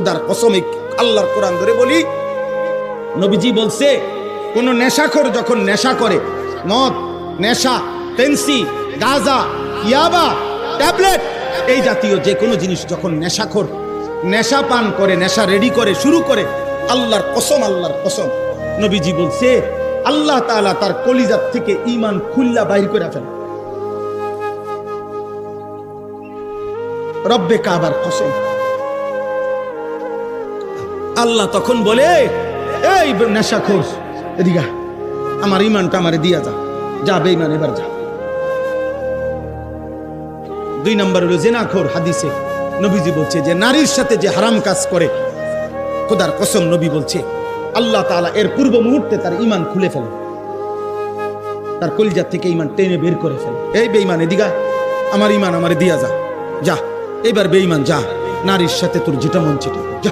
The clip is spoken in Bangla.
খোদার কসম, আল্লাহর কোরআন ধরে বলি, নবীজি বলছে কোন নেশাখোর যখন নেশা করে, মদ, নেশা, পেন্সি, গাঁজা, ইয়াবা, ট্যাবলেট, এই জাতীয় যে কোনো জিনিস যখন নেশাখোর নেশা পান করে, নেশা রেডি করে, শুরু করে, আল্লাহর কসম, আল্লাহর কসম, নবীজি বলছে আল্লাহ তাআলা তার কলিজাত থেকে ঈমান খুল্লা বাইর করে ফেলে। রব্বে কাবার কসম। আল্লাহ তখন বলে, এই নেশাখোর এদিকে আয়, আমার ঈমানটা আমারে দিয়া যা, যা বেঈমান এবার যা। 2 নম্বর হলো জিনাখোর। হাদিসে নবীজি বলছে যে নারীর সাথে যে হারাম কাজ করে, খোদার কসম নবী বলছে আল্লাহ তাআলা এর পূর্ব মুহূর্তে তার ঈমান খুলে ফেলে, তার কলিজা থেকে ঈমান টেনে বের করে ফেলে। এই বেঈমান এদিকে আয়, আমার ঈমান আমারে দিয়া যা, যা এবার বেঈমান যা, নারীর সাথে তোর যেটা মন চেটে যা।